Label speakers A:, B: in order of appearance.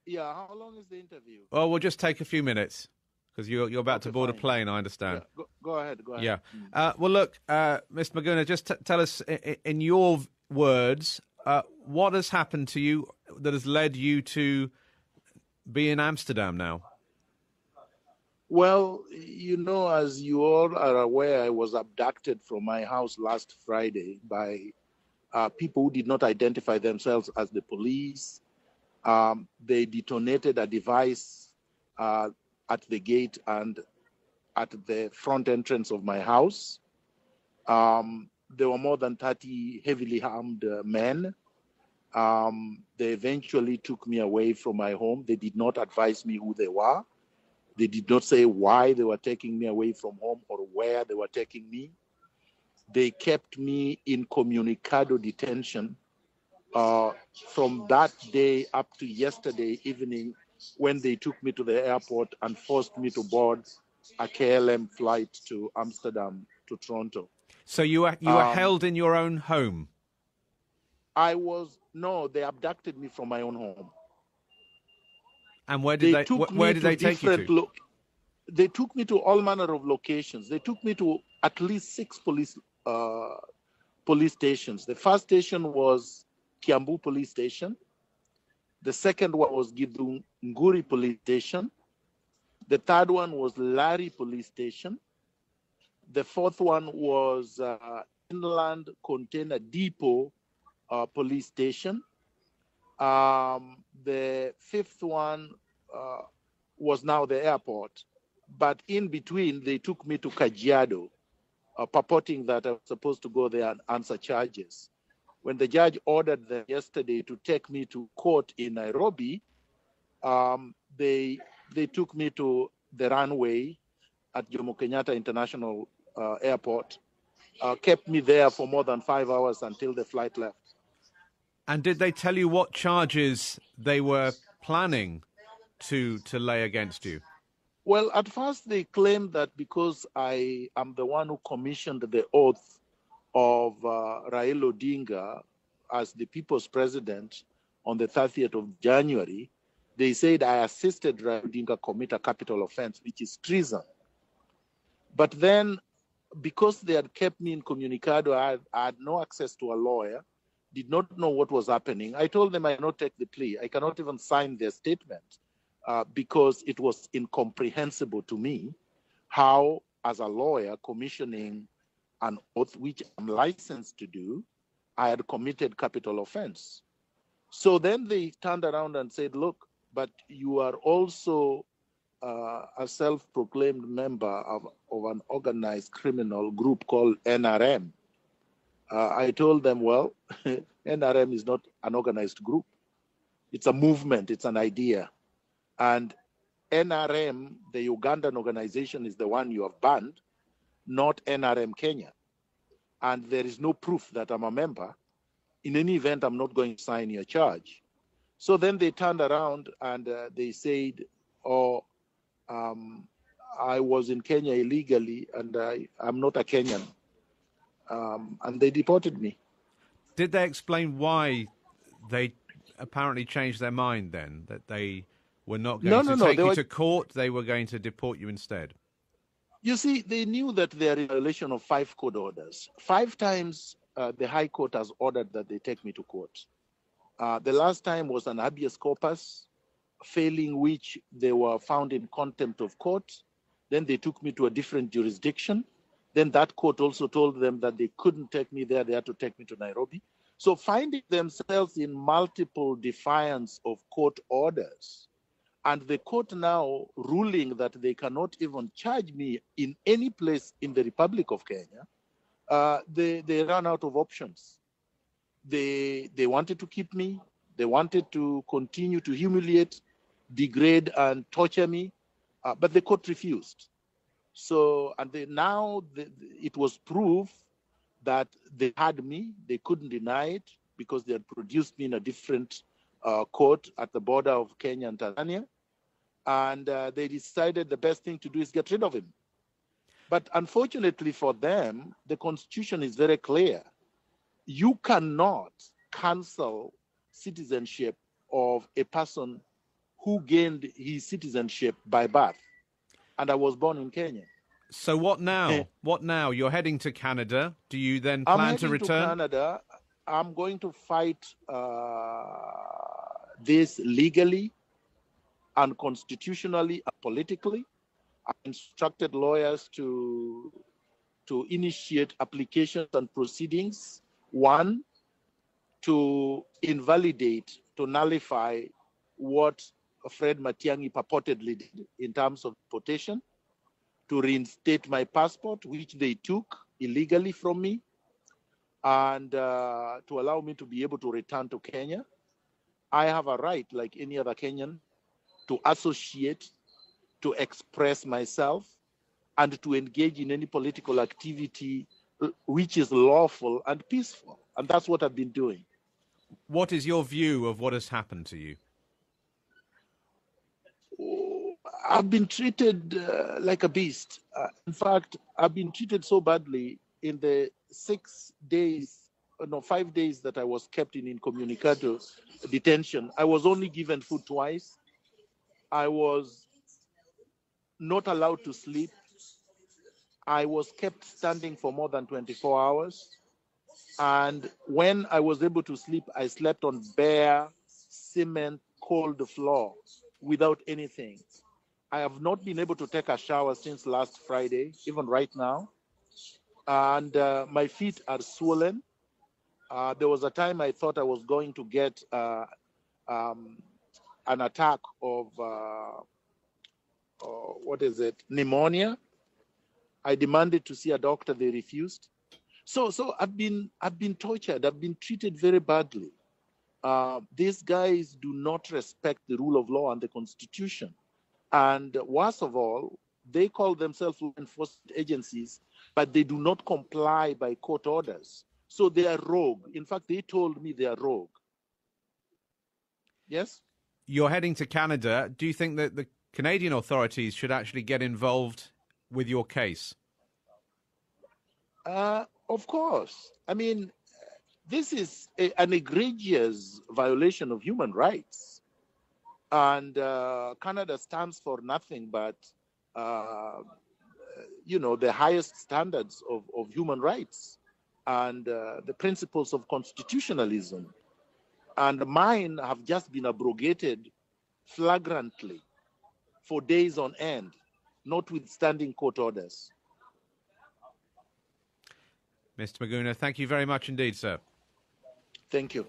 A: Yeah, how long is the interview?
B: Well, we'll just take a few minutes because you're about to
A: Okay,
B: board a
A: fine.
B: plane, I understand.
A: Yeah, go ahead. Go
B: Yeah.
A: ahead.
B: Well, look, Mr. Maguna, just tell us in your words what has happened to you that has led you to be in Amsterdam now.
A: Well, as you all are aware, I was abducted from my house last Friday by people who did not identify themselves as the police. They detonated a device at the gate and at the front entrance of my house. There were more than 30 heavily armed men. They eventually took me away from my home. They did not advise me who they were. They did not say why they were taking me away from home or where they were taking me. They kept me in Comunicado detention from that day up to yesterday evening when they took me to the airport and forced me to board a KLM flight to Amsterdam to Toronto.
B: So you were held in your own home?
A: No, they abducted me from my own home.
B: And where did they take you to?
A: They took me to all manner of locations. They took me to at least 6 police stations. The first station was Kiambu Police Station. The second one was Githunguri Police Station. The third one was Lari Police Station. The fourth one was Inland Container Depot Police Station. The fifth one was now the airport. But in between, they took me to Kajiado, purporting that I was supposed to go there and answer charges. When the judge ordered them yesterday to take me to court in Nairobi, they took me to the runway at Jomo Kenyatta International Airport, kept me there for more than 5 hours until the flight left.
B: And did they tell you what charges they were planning to lay against you?
A: Well, at first they claimed that because I am the one who commissioned the oath of Raila Odinga as the people's president on the 30th of January, they said I assisted Raila Odinga commit a capital offense, which is treason. But then, because they had kept me in Comunicado, I had no access to a lawyer, did not know what was happening. I told them I cannot take the plea. I cannot even sign their statement because it was incomprehensible to me how, as a lawyer commissioning an oath, which I'm licensed to do, I had committed capital offense. So then they turned around and said, look, but you are also a self-proclaimed member of an organized criminal group called NRM. I told them, well, NRM is not an organized group. It's a movement, it's an idea. And NRM, the Ugandan organization, is the one you have banned, not NRM Kenya. And there is no proof that I'm a member. In any event, I'm not going to sign your charge. So then they turned around and they said, I was in Kenya illegally and I'm not a Kenyan. And they deported me.
B: Did they explain why they apparently changed their mind then, that they were not going to take you to court, they were going to deport you instead?
A: You see, they knew that they are in violation of 5 court orders. 5 times the High Court has ordered that they take me to court. The last time was an habeas corpus, failing which they were found in contempt of court. Then they took me to a different jurisdiction. Then that court also told them that they couldn't take me there, they had to take me to Nairobi. So finding themselves in multiple defiance of court orders, and the court now ruling that they cannot even charge me in any place in the Republic of Kenya, they ran out of options. They wanted to keep me. They wanted to continue to humiliate, degrade, and torture me, but the court refused. So, and it was proof that they had me. They couldn't deny it because they had produced me in a different court at the border of Kenya and Tanzania. And they decided the best thing to do is get rid of him. But unfortunately for them, the Constitution is very clear. You cannot cancel citizenship of a person who gained his citizenship by birth. And I was born in Kenya.
B: So what now? What now? You're heading to Canada. Do you then
A: I'm
B: plan to
A: heading
B: return?
A: to Canada. I'm going to fight this legally and constitutionally and politically. I instructed lawyers to initiate applications and proceedings. One, to invalidate, to nullify what Fred Matiang'i purportedly did in terms of deportation, to reinstate my passport, which they took illegally from me, and to allow me to be able to return to Kenya. I have a right, like any other Kenyan, to associate, to express myself, and to engage in any political activity which is lawful and peaceful. And that's what I've been doing.
B: What is your view of what has happened to you?
A: I've been treated like a beast. In fact, I've been treated so badly in the 5 days that I was kept in incommunicado detention. I was only given food twice. I was not allowed to sleep. I was kept standing for more than 24 hours. And when I was able to sleep, I slept on bare cement, cold floor without anything. I have not been able to take a shower since last Friday, even right now. And my feet are swollen. There was a time I thought I was going to get an attack of, pneumonia. I demanded to see a doctor. They refused. So I've been tortured. I've been treated very badly. These guys do not respect the rule of law and the Constitution. And worst of all, they call themselves law enforcement agencies, but they do not comply by court orders. So they are rogue. In fact, they told me they are rogue. Yes?
B: You're heading to Canada. Do you think that the Canadian authorities should actually get involved with your case?
A: Of course. I mean, this is an egregious violation of human rights. And Canada stands for nothing but, the highest standards of human rights and the principles of constitutionalism. And mine have just been abrogated flagrantly for days on end, notwithstanding court orders.
B: Mr. Maguna, thank you very much indeed, sir.
A: Thank you.